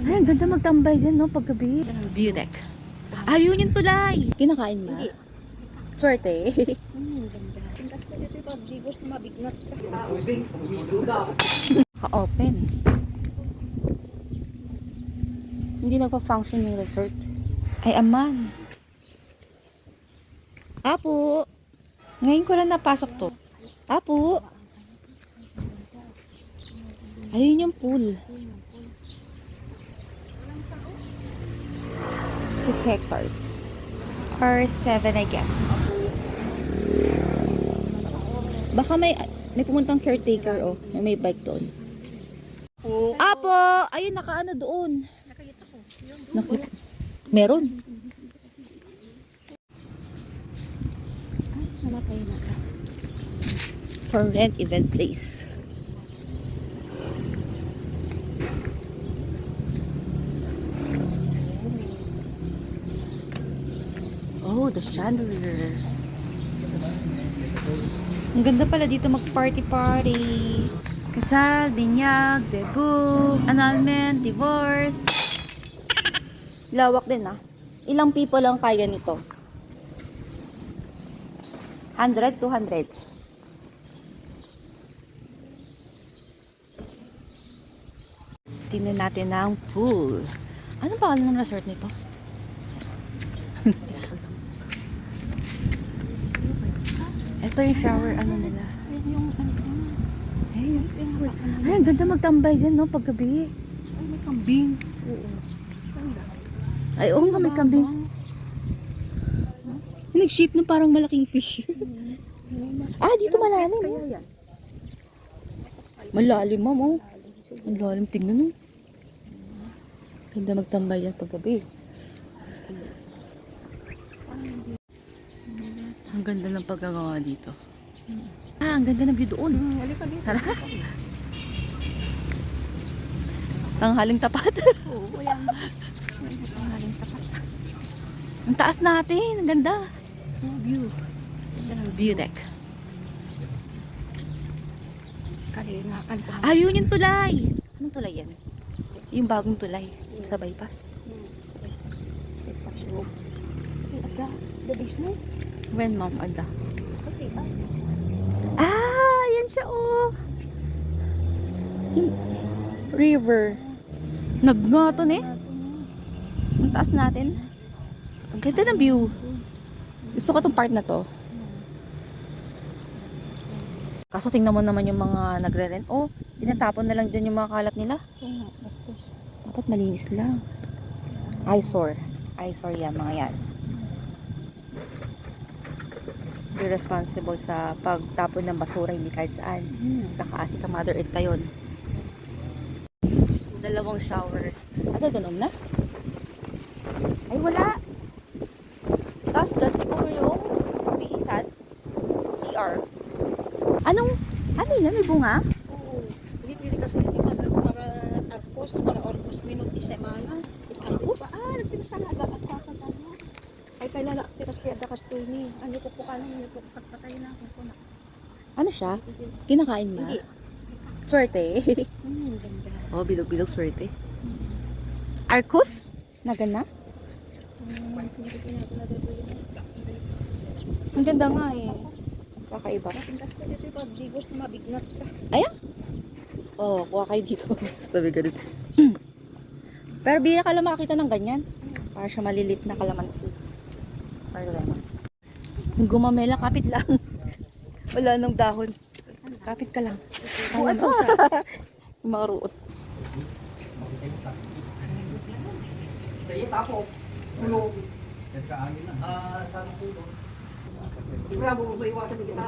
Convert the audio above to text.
Ay, ang ganda magtambay dyan, no? Paggabi. View deck. Ayun yung tulay. Kinakain ba? Hindi. Swerte. Ganda. Tintas ko dito yung pag-jigos na mabignat ka. Ka-open. Hindi nagpa-function yung resort. Ay, aman. Apo. Ngayon ko lang napasok to. Apo. Ayun yung pool. 6 hectares. Or 7, I guess. Baka may pumuntang caretaker, oh. May bike doon. Apo! Ayun, nakaano doon. Nakita. Meron. Namatay na ka. For rent event place. Oh, the chandelier. Ang ganda pala dito mag-party-party. Kasal, binyag, debut, annulment, divorce. Lawak din ah. Ilang people lang kaya nito? 100, 200. Tingnan natin ang pool. Ano ba ang resort nito? Ito yung shower, ano nila. Ay, ang ganda magtambay dyan, no? Paggabi. Ay, may kambing. Oo. Ganda. Ay, oo nga, may kambing. Nag-shape ng parang malaking fish. Ah, dito malalim. Kaya yan. Malalim, ma'am, oh. Ang lalim, tingnan, oh. Ganda magtambay yan paggabi. Ang ganda ng pagkagawa dito. Ah, ang ganda ng view doon. Halika dito. Tara. Tanghaling tapat. Oo, yan. Tanghaling tapat. Ang taas natin. Ang ganda. View. View deck. Kalingakan pa. Ayun yung tulay. Anong tulay yan? Yung bagong tulay. Sa bypass. Bypass road. Ay, aga. The basement. When, ma'am? Ada. Kasi, Ah, yan siya, oh. Yung river. Nagngaton eh. Ang taas natin. Ang ganda ng view. Gusto ko tong part na to. Kaso tingnan mo naman yung mga nagre-rent. Oh, tinatapon na lang dyan yung mga kalat nila. oo, bastos. Dapat malinis lang. Eyesore. Eyesore yan, mga yan. Irresponsible sa pagtapon ng basura, hindi kahit saan. Nakaasit ang Mother Earth tayon. Dalawang shower. Ada ganun na? Ay, wala. Tapos dyan siguro yung bihisan. CR. Ano yun? May bunga? Oo. Hindi kasi hindi para arpos, para arpos minuti semana. Arpos? Nagpinasalaga at kakagano. Ay, kailan tiras kaya dakas to ni. Ano ko po kanan, ano ko patay na ako na. Ano siya? Kinakain ba? Hindi. Swerte. Ganda. Oh, bilog-bilog swerte. Arcos? Nagana? Ang ganda nga eh. Kakaiba. Tintas ko dito yung pag-jigos na mabignat ka. Ayan. Oh, kuha kayo dito. Sabi ka dito. Pero bihira ka lang makakita ng ganyan. Para siya malilit na kalamansi. Or lemon. Yung gumamela, kapit lang. Wala nang dahon. Kapit ka lang. Kaya mo. Yung mga ruot. Tapo. Tulog. Sana pulo. Bravo, may iwasan din kita.